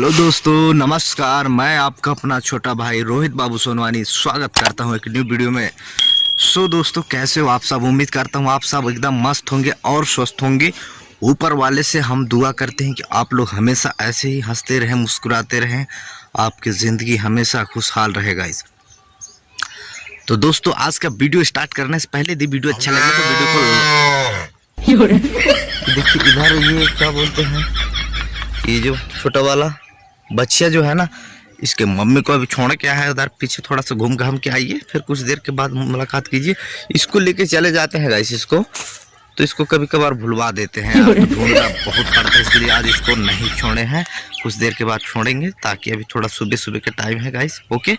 Hello दोस्तों, नमस्कार। मैं आपका अपना छोटा भाई रोहित बाबू सोनवानी स्वागत करता हूं एक न्यू वीडियो में। दोस्तों, कैसे हो आप सब? उम्मीद करता हूं आप सब एकदम मस्त होंगे और स्वस्थ होंगे। ऊपर वाले से हम दुआ करते हैं कि आप लोग हमेशा ऐसे ही हंसते रहें, मुस्कुराते रहें, आपकी ज़िंदगी हमेशा खुशहाल रहेगा। तो दोस्तों, आज का वीडियो स्टार्ट करने से पहले यदि वीडियो अच्छा लगे तो वीडियो को देखिए। इधर ये क्या बोलते हैं, ये जो छोटा वाला बच्चा जो है ना, इसके मम्मी को अभी छोड़ के आया है उधर पीछे। थोड़ा सा घूम घाम के आइए, फिर कुछ देर के बाद मुलाकात कीजिए। इसको लेके चले जाते हैं गाइस इसको, तो इसको कभी कभार भुलवा देते हैं। तो ढूंढना बहुत पड़ता है, इसलिए आज इसको नहीं छोड़े हैं, कुछ देर के बाद छोड़ेंगे, ताकि अभी थोड़ा सुबह सुबह का टाइम है गाइस। ओके,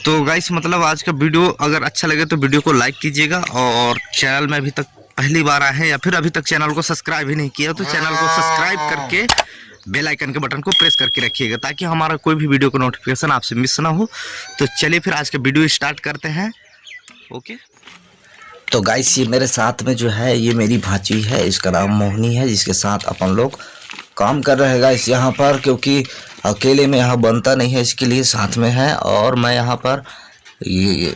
तो गाइस मतलब आज का वीडियो अगर अच्छा लगे तो वीडियो को लाइक कीजिएगा, और चैनल में अभी तक पहली बार आए हैं या फिर अभी तक चैनल को सब्सक्राइब ही नहीं किया तो चैनल को सब्सक्राइब करके बेल आइकन के बटन को प्रेस करके रखिएगा, ताकि हमारा कोई भी वीडियो का नोटिफिकेशन आपसे मिस ना हो। तो चलिए फिर आज का वीडियो स्टार्ट करते हैं। ओके, तो गाइस ये मेरे साथ में जो है ये मेरी भांजी है, इसका नाम मोहिनी है, जिसके साथ अपन लोग काम कर रहे हैं गाइस यहाँ पर, क्योंकि अकेले में यहाँ बनता नहीं है, इसके लिए साथ में है। और मैं यहाँ पर ये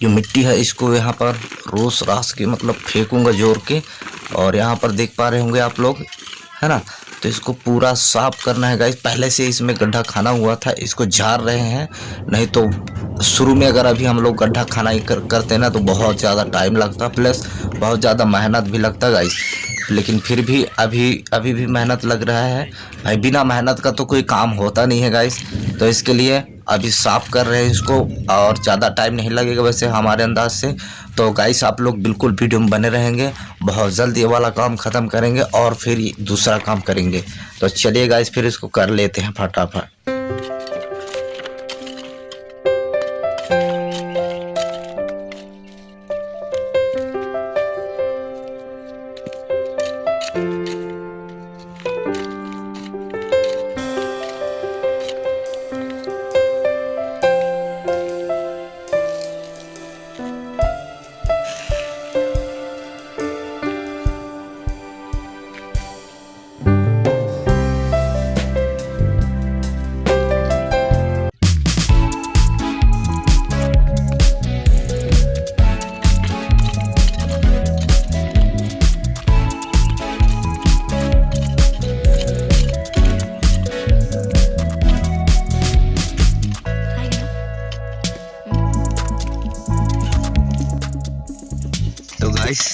जो मिट्टी है इसको यहाँ पर रोस रास के मतलब फेंकूंगा जोर के, और यहाँ पर देख पा रहे होंगे आप लोग, है ना। तो इसको पूरा साफ करना है गाइस। पहले से इसमें गड्ढा खाना हुआ था, इसको झाड़ रहे हैं। नहीं तो शुरू में अगर अभी हम लोग गड्ढा खाना ही करते ना तो बहुत ज़्यादा टाइम लगता, प्लस बहुत ज़्यादा मेहनत भी लगता गाइस। लेकिन फिर भी अभी भी मेहनत लग रहा है भाई, बिना मेहनत का तो कोई काम होता नहीं है गाइस। तो इसके लिए अभी साफ़ कर रहे हैं इसको, और ज़्यादा टाइम नहीं लगेगा वैसे हमारे अंदाज से। तो गाइस आप लोग बिल्कुल वीडियो में बने रहेंगे, बहुत जल्द ये वाला काम ख़त्म करेंगे और फिर दूसरा काम करेंगे। तो चलिए गाइस फिर इसको कर लेते हैं फटाफट।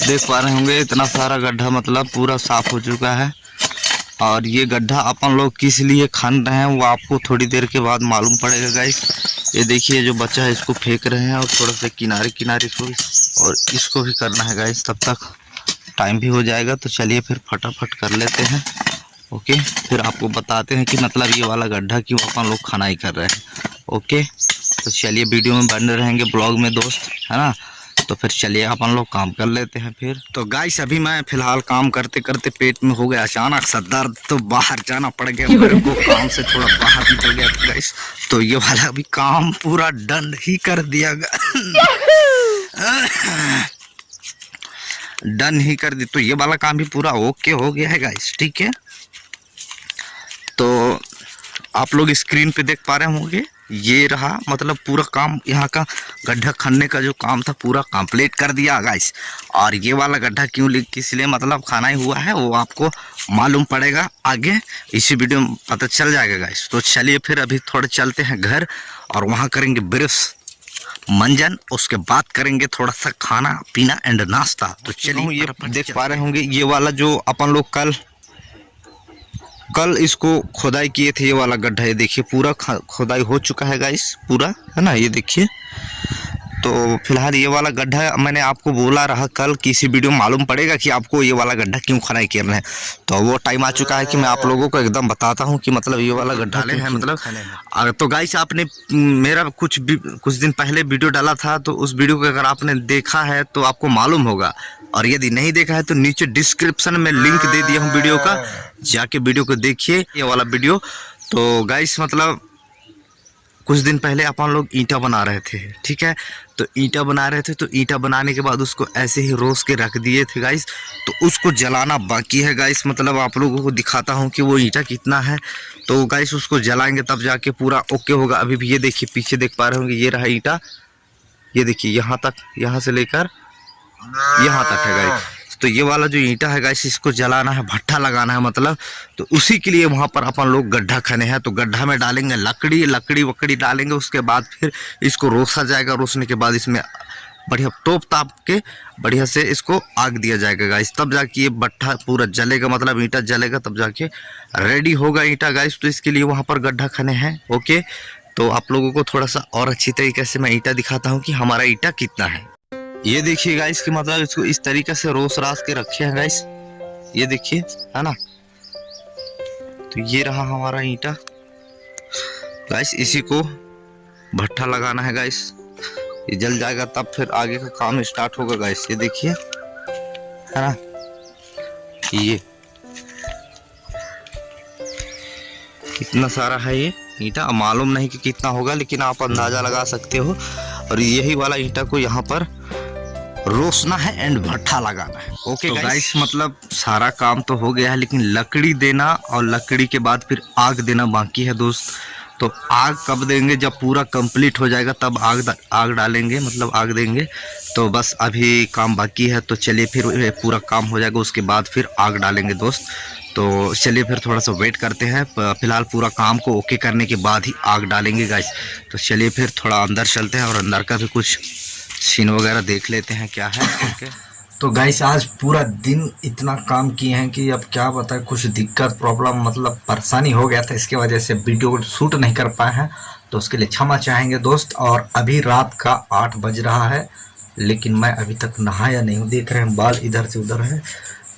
देख पा रहे होंगे इतना सारा गड्ढा मतलब पूरा साफ हो चुका है। और ये गड्ढा अपन लोग किस लिए खन रहे हैं वो आपको थोड़ी देर के बाद मालूम पड़ेगा गाइस। ये देखिए जो बच्चा है इसको फेंक रहे हैं, और थोड़ा सा किनारे किनारे को, और इसको भी करना है गाइस, तब तक टाइम भी हो जाएगा। तो चलिए फिर फटाफट कर लेते हैं। ओके, फिर आपको बताते हैं कि मतलब ये वाला गड्ढा क्यों अपन लोग खनाई कर रहे हैं। ओके, तो चलिए वीडियो में बने रहेंगे, ब्लॉग में दोस्त, है ना। तो फिर चलिए अपन लोग काम कर लेते हैं फिर। तो गाइस अभी मैं फिलहाल काम करते करते पेट में हो गया अचानक सा दर्द, तो बाहर जाना पड़ गया मेरे को, काम से थोड़ा बाहर निकल गया था गाइस। तो ये वाला अभी काम पूरा डन ही कर दिया डन ही कर दी। तो ये वाला काम भी पूरा ओके हो गया है गाइस, ठीक है। तो आप लोग स्क्रीन पे देख पा रहे होंगे, ये रहा मतलब पूरा काम, यहाँ का गड्ढा खनने का जो काम था पूरा कंप्लीट कर दिया गाइस। और ये वाला गड्ढा क्यों किस लिए मतलब खाना ही हुआ है वो आपको मालूम पड़ेगा आगे, इसी वीडियो में पता चल जाएगा गाइस। तो चलिए फिर अभी थोड़े चलते हैं घर, और वहाँ करेंगे ब्रश मंजन, उसके बाद करेंगे थोड़ा सा खाना पीना एंड नाश्ता। तो चलिए, ये देख पा रहे होंगे ये वाला जो अपन लोग कल इसको खुदाई किए थे, ये वाला गड्ढा, ये देखिए पूरा खुदाई हो चुका है गाइस, पूरा, है ना, ये देखिए। तो फिलहाल ये वाला गड्ढा मैंने आपको बोला रहा कल किसी वीडियो में मालूम पड़ेगा कि आपको ये वाला गड्ढा क्यों खनाई कर रहे हैं। तो वो टाइम आ चुका है कि मैं आप लोगों को एकदम बताता हूँ कि मतलब ये वाला गड्ढा है मतलब। तो गाइस आपने मेरा कुछ दिन पहले वीडियो डाला था, तो उस वीडियो को अगर आपने देखा है तो आपको मालूम होगा, और यदि नहीं देखा है तो नीचे डिस्क्रिप्शन में लिंक दे दिया हूँ वीडियो का, जाके वीडियो को देखिए ये वाला वीडियो। तो गाइस मतलब कुछ दिन पहले अपन लोग ईंटा बना रहे थे, ठीक है। तो ईंटा बना रहे थे, तो ईंटा बनाने के बाद उसको ऐसे ही रोज के रख दिए थे गाइस। तो उसको जलाना बाकी है गाइस, मतलब आप लोगों को दिखाता हूँ कि वो ईंटा कितना है। तो गाइस उसको जलाएंगे तब जाके पूरा ओके होगा। अभी भी ये देखिए, पीछे देख पा रहे होंगे, ये रहा ईंटा, ये देखिए यहाँ तक, यहाँ से लेकर यहाँ तक है गाइस। तो ये वाला जो ईंटा है गाइस, इसको जलाना है, भट्ठा लगाना है मतलब। तो उसी के लिए वहां पर अपन लोग गड्ढा खने हैं। तो गड्ढा में डालेंगे लकड़ी वकड़ी डालेंगे, उसके बाद फिर इसको रोसा जाएगा। रोसने के बाद इसमें बढ़िया टोप ताप के बढ़िया से इसको आग दिया जाएगा गाइस, तब जाके ये भट्ठा पूरा जलेगा, मतलब ईंटा जलेगा, तब जाके रेडी होगा ईंटा गाइस। तो इसके लिए वहां पर गड्ढा खने हैं। ओके, तो आप लोगों को थोड़ा सा और अच्छी तरीके से मैं ईंटा दिखाता हूँ कि हमारा ईंटा कितना है। ये देखिए गाइस कि मतलब इसको इस तरीके से रोस रास के रखे हैं गाइस, ये देखिए, है ना। तो ये रहा हमारा ईंटा गाइस, इसी को भट्ठा लगाना है गाइस। ये जल जाएगा तब फिर आगे का काम स्टार्ट होगा गाइस। ये देखिए, है ना, ये कितना सारा है ये ईंटा। मालूम नहीं कि कितना होगा, लेकिन आप अंदाजा लगा सकते हो। और यही वाला ईंटा को यहाँ पर रोसना है एंड भट्ठा लगाना है। ओके गाइस, मतलब सारा काम तो हो गया है, लेकिन लकड़ी देना और लकड़ी के बाद फिर आग देना बाकी है दोस्त। तो आग कब देंगे, जब पूरा कंप्लीट हो जाएगा तब आग डालेंगे, मतलब आग देंगे। तो बस अभी काम बाकी है, तो चलिए फिर पूरा काम हो जाएगा उसके बाद फिर आग डालेंगे दोस्त। तो चलिए फिर थोड़ा सा वेट करते हैं, फिलहाल पूरा काम को ओके करने के बाद ही आग डालेंगे गाइस। तो चलिए फिर थोड़ा अंदर चलते हैं और अंदर का भी कुछ सीन वगैरह देख लेते हैं क्या है। ओके, तो गाइस आज पूरा दिन इतना काम किए हैं कि अब क्या बताएं, कुछ दिक्कत प्रॉब्लम मतलब परेशानी हो गया था, इसके वजह से वीडियो को शूट नहीं कर पाए हैं। तो उसके लिए क्षमा चाहेंगे दोस्त। और अभी रात का 8 बज रहा है, लेकिन मैं अभी तक नहाया नहीं हूँ, देख रहे हैं बाल इधर से उधर है।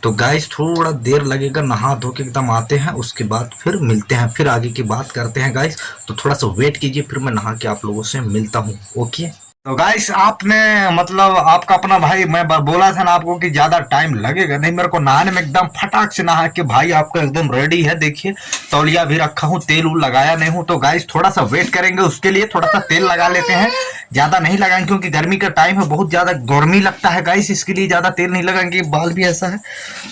तो गाइस थोड़ा देर लगेगा, नहा धो के एकदम आते हैं, उसके बाद फिर मिलते हैं, फिर आगे की बात करते हैं गाइस। तो थोड़ा सा वेट कीजिए, फिर मैं नहा के आप लोगों से मिलता हूँ। ओके, तो गाइस आपने मतलब आपका अपना भाई, मैं बोला था ना आपको कि ज्यादा टाइम लगेगा नहीं मेरे को नहाने में, एकदम फटाक से नहा के भाई आपका एकदम रेडी है। देखिए तौलिया भी रखा हूँ, तेल उल लगाया नहीं हूँ। तो गाइस थोड़ा सा वेट करेंगे, उसके लिए थोड़ा सा तेल लगा लेते हैं। ज्यादा नहीं लगाएंगे क्योंकि गर्मी का टाइम है, बहुत ज्यादा गर्मी लगता है गाइस, इसके लिए ज्यादा तेल नहीं लगाएंगे। बाल भी ऐसा है,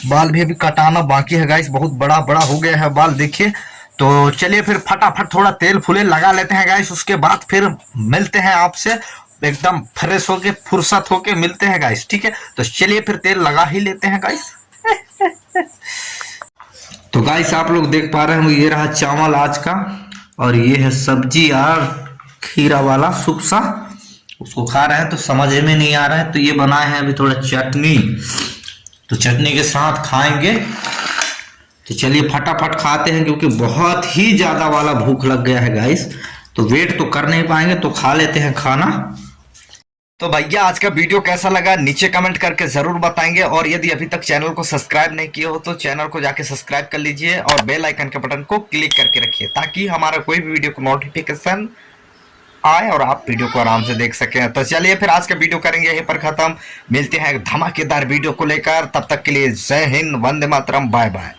बाल भी अभी कटाना बाकी है गाइस, बहुत बड़ा बड़ा हो गया है बाल, देखिए। तो चलिए फिर फटाफट थोड़ा तेल फुले लगा लेते हैं गाइस, उसके बाद फिर मिलते हैं आपसे, एकदम फ्रेश होके फुर्सत होके मिलते हैं गाइस, ठीक है। तो चलिए फिर तेल लगा ही लेते हैं गाइस। तो गाइस आप लोग देख पा रहे हैं, ये रहा चावल आज का, और ये है सब्जी यार, खीरा वाला सूप सा, उसको खा रहे हैं। तो समझ में नहीं आ रहा है, तो ये बनाए हैं अभी थोड़ा चटनी, तो चटनी के साथ खाएंगे। तो चलिए फटाफट खाते हैं, क्योंकि बहुत ही ज्यादा वाला भूख लग गया है गाइस। तो वेट तो कर नहीं पाएंगे, तो खा लेते हैं खाना। तो भैया आज का वीडियो कैसा लगा नीचे कमेंट करके जरूर बताएंगे। और यदि अभी तक चैनल को सब्सक्राइब नहीं किए हो तो चैनल को जाके सब्सक्राइब कर लीजिए और बेल आइकन के बटन को क्लिक करके रखिए, ताकि हमारा कोई भी वीडियो को नोटिफिकेशन आए और आप वीडियो को आराम से देख सकें। तो चलिए फिर आज का वीडियो करेंगे यहीं पर खत्म, मिलते हैं धमाकेदार वीडियो को लेकर। तब तक के लिए जय हिंद, वंदे मातरम, बाय बाय।